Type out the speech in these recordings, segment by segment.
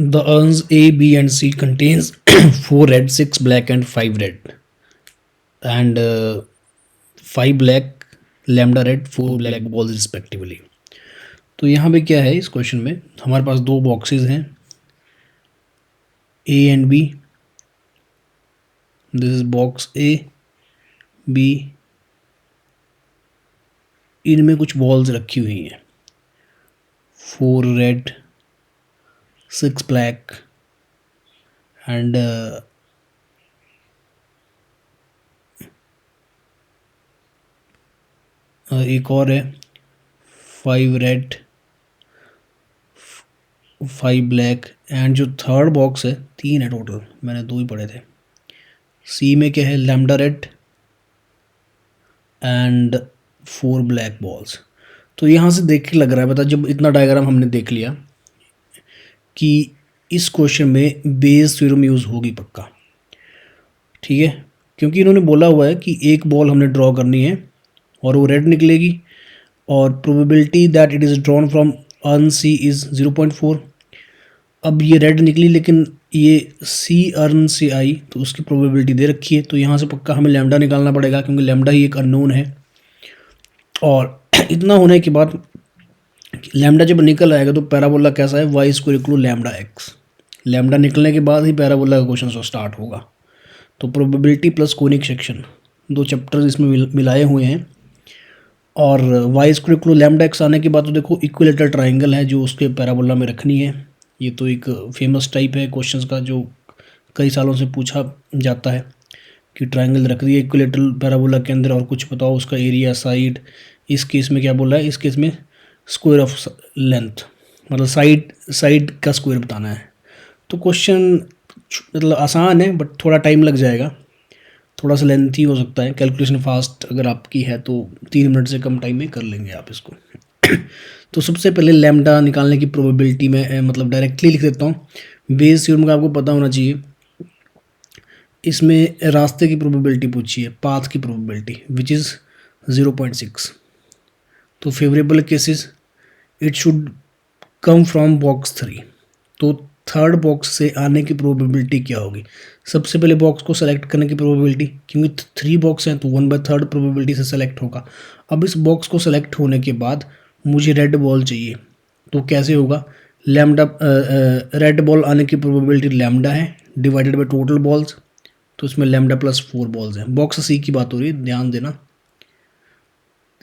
The urns A, B, and C contains 4 red, 6 black, and 5 red, and 5 black, lambda red, 4 black balls respectively. तो यहाँ पे क्या है इस क्वेश्चन में, हमारे पास दो बॉक्सेस हैं A and B. This is box A, B. इनमें कुछ बॉल्स रखी हुई हैं, 4 रेड, 6 ब्लैक, एंड एक और है 5 रेड, 5 ब्लैक, एंड जो थर्ड बॉक्स है 3 है टोटल, मैंने 2 ही पढ़े थे. सी में क्या है, lambda red and 4 black balls. तो यहाँ से देख के लग रहा है, बता जब इतना डायग्राम हमने देख लिया कि इस क्वेश्चन में बेस थ्योरम यूज़ होगी पक्का. ठीक है, क्योंकि इन्होंने बोला हुआ है कि एक बॉल हमने ड्रॉ करनी है और वो रेड निकलेगी, और probability that it is drawn from urn C is 0.4. अब ये रेड निकली लेकिन ये सी अर्न से आई, तो उसकी प्रोबेबिलिटी दे रखी है, तो यहाँ से पक्का हमें लैम्डा निकालना पड़ेगा क्योंकि लैम्डा ही एक अननोन है. और इतना होने के बाद लैम्डा जब निकल आएगा तो पैराबोला कैसा है, y square equal lambda x. Lambda निकलने के बाद ही पैराबोला का क्वेश्चन स्टार्ट होगा. तो प्रोबेबिलिटी प्लस कोनिक सेक्शन, दो चैप्टर्स इसमें मिलाए हुए हैं. और y square equal lambda x आने के बाद तो देखो इक्विलेटरल ट्राइंगल है जो उसके पैराबोला में रखनी है. ये तो एक फेमस टाइप है क्वेश्चंस का जो कई सालों से पूछा जाता है कि ट्राइंगल रख दिए इक्विलेटरल पैराबोला के अंदर और कुछ बताओ उसका एरिया, साइड. इस केस में क्या बोला है, इस केस में स्क्वायर ऑफ लेंथ, मतलब साइड का स्क्वायर बताना है. तो क्वेश्चन मतलब आसान है बट थोड़ा टाइम लग जाएगा, थोड़ा सा लेंथी हो सकता है. कैलकुलेशन फास्ट अगर आपकी है तो 3 मिनट से कम टाइम में कर लेंगे आप इसको. तो सबसे पहले लैम्डा निकालने की प्रोबेबिलिटी में मतलब डायरेक्टली लिख देता हूँ. बेस थ्योरम का आपको पता होना चाहिए. इसमें रास्ते की प्रोबेबिलिटी पूछी है, पाथ की प्रोबेबिलिटी विच इज़ 0.6. तो favourable cases it should come from box 3. तो थर्ड बॉक्स से आने की प्रोबेबिलिटी क्या होगी, सबसे पहले बॉक्स को सेलेक्ट करने की प्रोबेबिलिटी, क्योंकि 3 बॉक्स हैं तो 1/3 प्रोबेबिलिटी से सेलेक्ट होगा. अब इस बॉक्स को सेलेक्ट होने के बाद मुझे रेड बॉल चाहिए, तो कैसे होगा, लैम्डा रेड बॉल आने की प्रोबेबिलिटी लैम्डा है डिवाइडेड बाई टोटल बॉल्स, तो इसमें लैम्डा प्लस 4 बॉल्स हैं. बॉक्स सी की बात हो रही है, ध्यान देना.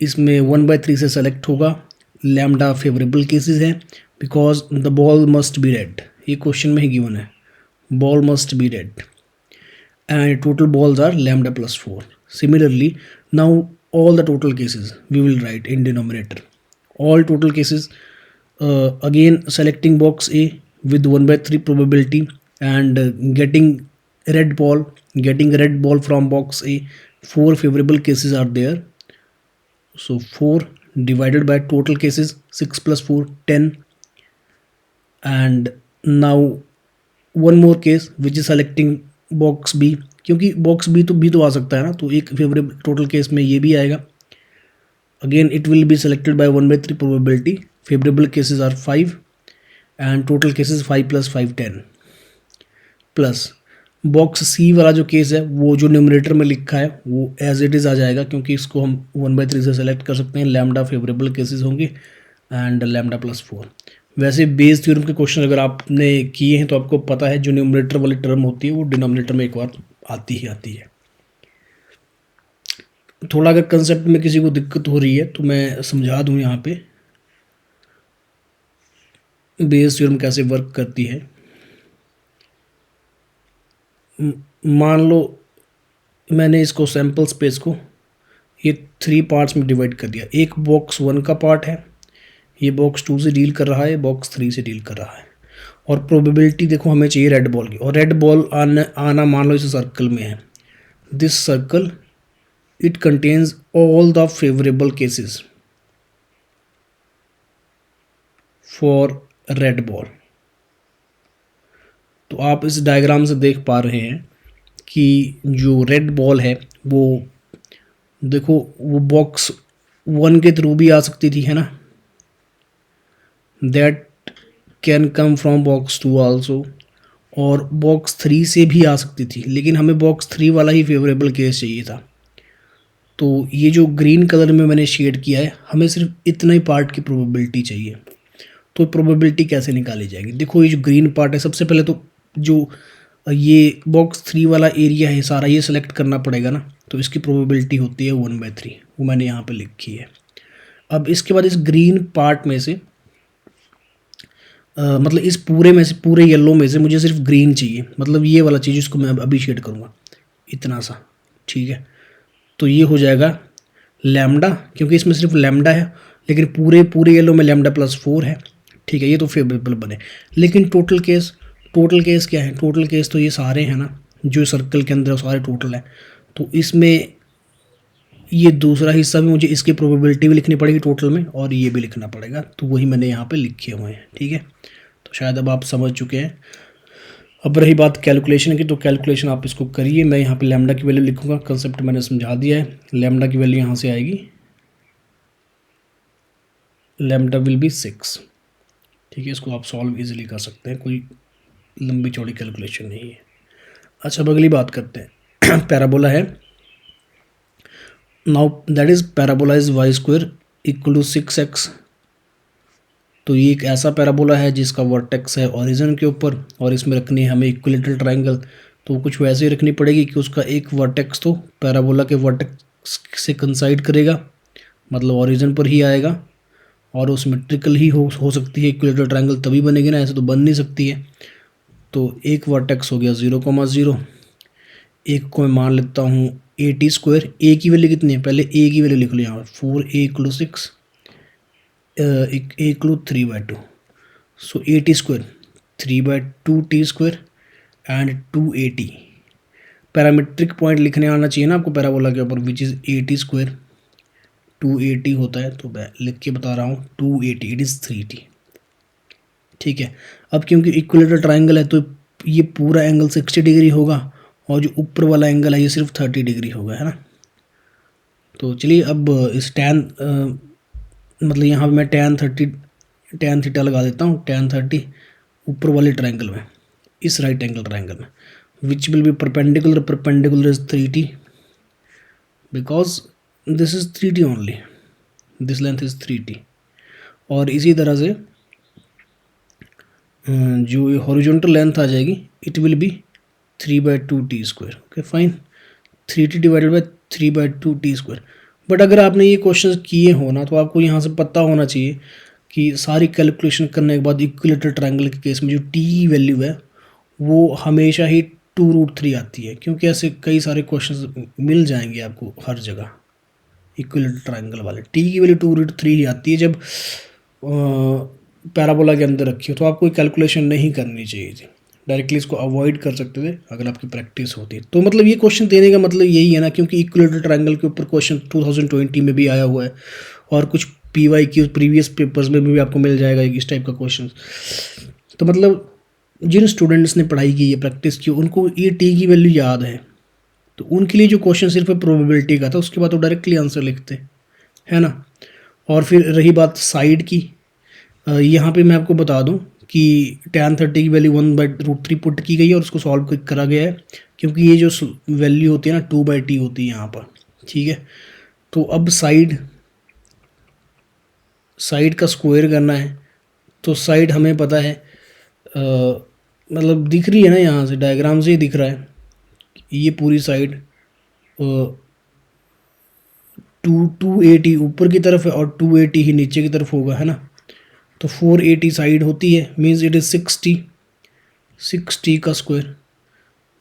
इसमें 1/3 से सेलेक्ट होगा. लैम्डा फेवरेबल केसेस है because the ball must be red, ये क्वेश्चन में ही गिवन है, ball must be red, and total balls are lambda plus 4. Similarly, now all the total cases we will write in denominator. All total cases, again selecting box A with 1/3 probability and getting red ball from box A. 4 favorable cases are there. So 4 divided by total cases 6 plus 4 10. And now one more case which is selecting box B, क्योंकि box B तो आ सकता है ना, तो एक favourable total case में ये भी आएगा. Again it will be selected by 1/3 probability. Favourable cases are 5 and total cases 5 + 5 10. Plus box C वाला जो केस है वो जो न्यूमरेटर में लिखा है वो एज इट इज़ आ जाएगा, क्योंकि इसको हम 1/3 से सेलेक्ट कर सकते हैं. लैम्डा फेवरेबल केसेस होंगे एंड लैम्डा प्लस 4. वैसे बेस थ्योरम के क्वेश्चन अगर आपने किए हैं तो आपको पता है जो न्यूमरेटर वाली टर्म होती है वो डिनोमिनेटर में एक बार आती है. थोड़ा अगर कंसेप्ट में किसी को दिक्कत हो रही है तो मैं समझा दूं यहाँ पे बेस थ्योरम कैसे वर्क करती है. मान लो मैंने इसको सैम्पल स्पेस को ये 3 पार्ट्स में डिवाइड कर दिया. एक बॉक्स 1 का पार्ट है, ये बॉक्स 2 से डील कर रहा है, बॉक्स 3 से डील कर रहा है. और प्रोबेबिलिटी देखो हमें चाहिए रेड बॉल की, और रेड बॉल आना मान लो इस सर्कल में है. This circle it contains all the favorable cases for red ball. तो आप इस डायग्राम से देख पा रहे हैं कि जो रेड बॉल है वो देखो वो बॉक्स 1 के थ्रू भी आ सकती थी, है ना. That can come from box 2 also, और बॉक्स 3 से भी आ सकती थी, लेकिन हमें बॉक्स 3 वाला ही फेवरेबल केस चाहिए था। तो ये जो ग्रीन कलर में मैंने शेड किया है, हमें सिर्फ इतना ही पार्ट की प्रोबेबिलिटी चाहिए। तो प्रोबेबिलिटी कैसे निकाली जाएगी? देखो, ये जो ग्रीन पार्ट है, सबसे पहले तो जो ये बॉक्स 3 वाला एरिया है सारा, ये सेलेक्ट करना पड़ेगा ना। तो इसकी प्रोबेबिलिटी होती है 1/3, वो मैंने यहाँ पे लिखी है। अब इसके बाद इस ग्रीन पार्ट में से मतलब इस पूरे में से, पूरे येलो में से मुझे सिर्फ ग्रीन चाहिए, मतलब ये वाला चीज़, इसको मैं अभी शेड करूँगा इतना सा, ठीक है। तो ये हो जाएगा लैम्डा, क्योंकि इसमें सिर्फ लैम्डा है, लेकिन पूरे येलो में लैम्डा +4 है, ठीक है। ये तो फेवरेबल बने। लेकिन टोटल केस क्या है? टोटल केस तो ये सारे हैं ना, जो सर्कल के अंदर सारे टोटल है। तो इसमें ये दूसरा हिस्सा भी मुझे, इसकी प्रोबेबिलिटी भी लिखनी पड़ेगी टोटल में, और ये भी लिखना पड़ेगा। तो वही मैंने यहाँ पे लिखे हुए हैं, ठीक है। तो शायद अब आप समझ चुके हैं। अब रही बात कैलकुलेशन की, तो कैलकुलेशन आप इसको करिए। मैं यहाँ पे लैम्डा की वैल्यू लिखूँगा, कंसेप्ट मैंने समझा दिया है। लैम्डा की वैल्यू यहाँ से आएगी, लैम्डा विल बी 6, ठीक है। इसको आप सॉल्व इजीली कर सकते हैं, कोई लंबी चौड़ी कैलकुलेशन नहीं है। अच्छा, अब अगली बात करते हैं। पैराबोला है, now that is parabola is y² = 6x। तो ये एक ऐसा पैराबोला है जिसका वर्टेक्स है ओरिजिन के ऊपर, और इसमें रखनी है हमें इक्विलेटरल ट्रायंगल। तो कुछ वैसे ही रखनी पड़ेगी कि उसका एक वर्टेक्स तो पैराबोला के वर्टेक्स से कंसाइड करेगा, मतलब ओरिजिन पर ही आएगा, और वो सिमेट्रिकल ही हो सकती है। इक्विलेटरल ट्रायंगल तभी बनेगी ना, ऐसे तो बन नहीं सकती है। तो एक वर्टेक्स हो गया 0,0, एक को मैं मान लेता हूँ AT²। ए की वैल्यू कितनी है? पहले ए की वैल्यू लिख लो यहाँ, 4a = 6, a = 3/2। So AT² 3/2t² and 2AT। Parametric point लिखने आना चाहिए ना आपको पैराबोला के ऊपर, विच इज़ AT², 2AT होता है। तो मैं लिख के बता रहा हूँ 2AT, इट इज़ 3t, ठीक है। अब क्योंकि इक्विलेटरल ट्रायंगल है, तो ये पूरा एंगल 60 डिग्री होगा, और जो ऊपर वाला एंगल है ये सिर्फ 30 डिग्री होगा, है ना। तो चलिए अब इस मतलब यहाँ पे मैं tan थीटा लगा देता हूँ। tan 30 ऊपर वाले ट्रायंगल में, इस राइट एंगल ट्रायंगल में, which will be perpendicular is 3t, because this is 3t only, this length is 3t। और इसी तरह से जो हॉरिजॉन्टल लेंथ आ जाएगी, it will B 3/2t²। Okay fine, 3t / 3/2t²। But अगर आपने ये क्वेश्चन किए हो ना, तो आपको यहाँ से पता होना चाहिए कि सारी कैलकुलेशन करने के बाद इक्विलेटरल ट्रायंगल के केस में जो t की वैल्यू है वो हमेशा ही 2√3 आती है, क्योंकि ऐसे कई सारे क्वेश्चन मिल जाएंगे आपको हर जगह। इक्विलेटरल ट्रायंगल वाले t की वैल्यू 2√3 ही आती है जब पैराबोला के अंदर रखी हो। तो आपको कैलकुलेशन नहीं करनी चाहिए थी, डायरेक्टली इसको अवॉइड कर सकते थे अगर आपकी प्रैक्टिस होती। तो मतलब ये क्वेश्चन देने का मतलब यही है ना, क्योंकि इक्विलेटरल ट्रायंगल के ऊपर क्वेश्चन 2020 में भी आया हुआ है, और कुछ PY प्रीवियस पेपर्स में भी आपको मिल जाएगा इस टाइप का क्वेश्चन। तो मतलब जिन स्टूडेंट्स ने पढ़ाई की, ये प्रैक्टिस की, उनको ये t की वैल्यू याद है, तो उनके लिए जो क्वेश्चन सिर्फ प्रोबेबिलिटी का था, उसके बाद वो डायरेक्टली आंसर लिखते, है ना। और फिर रही बात साइड की, यहाँ पे मैं आपको बता दूँ कि tan 30 की वैल्यू 1/√3 पुट की गई है, और उसको सॉल्व करा गया है, क्योंकि ये जो वैल्यू होती है ना 2/t होती है यहाँ पर, ठीक है। तो अब साइड का स्क्वायर करना है। तो साइड हमें पता है, मतलब दिख रही है ना, यहाँ से डायग्राम से ही दिख रहा है, ये पूरी साइड 280 ऊपर की तरफ है, और 280 ही नीचे की तरफ होगा, है ना। तो 480 साइड होती है, मीन्स इट इज़ 60 का स्क्वायर।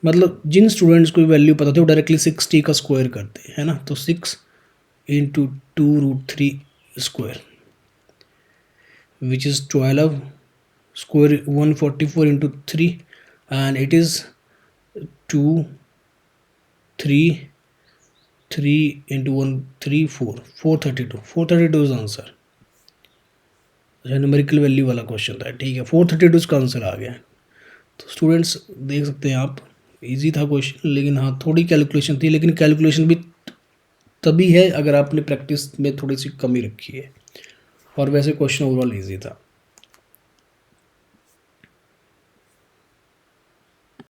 मतलब जिन स्टूडेंट्स को वैल्यू पता थे वो डायरेक्टली 60 का स्क्वायर करते हैं ना। तो 6 × 2√3² which is 12 square 144 × 3, and it is 2 3 3 × 1 3 4 432 is answer. अच्छा, न्यूमेरिकल वैल्यू वाला क्वेश्चन था, ठीक है। 432 का आंसर आ गया। तो स्टूडेंट्स देख सकते हैं आप, इजी था क्वेश्चन, लेकिन हाँ थोड़ी कैलकुलेशन थी, लेकिन कैलकुलेशन भी तभी है अगर आपने प्रैक्टिस में थोड़ी सी कमी रखी है, और वैसे क्वेश्चन ओवरऑल इजी था।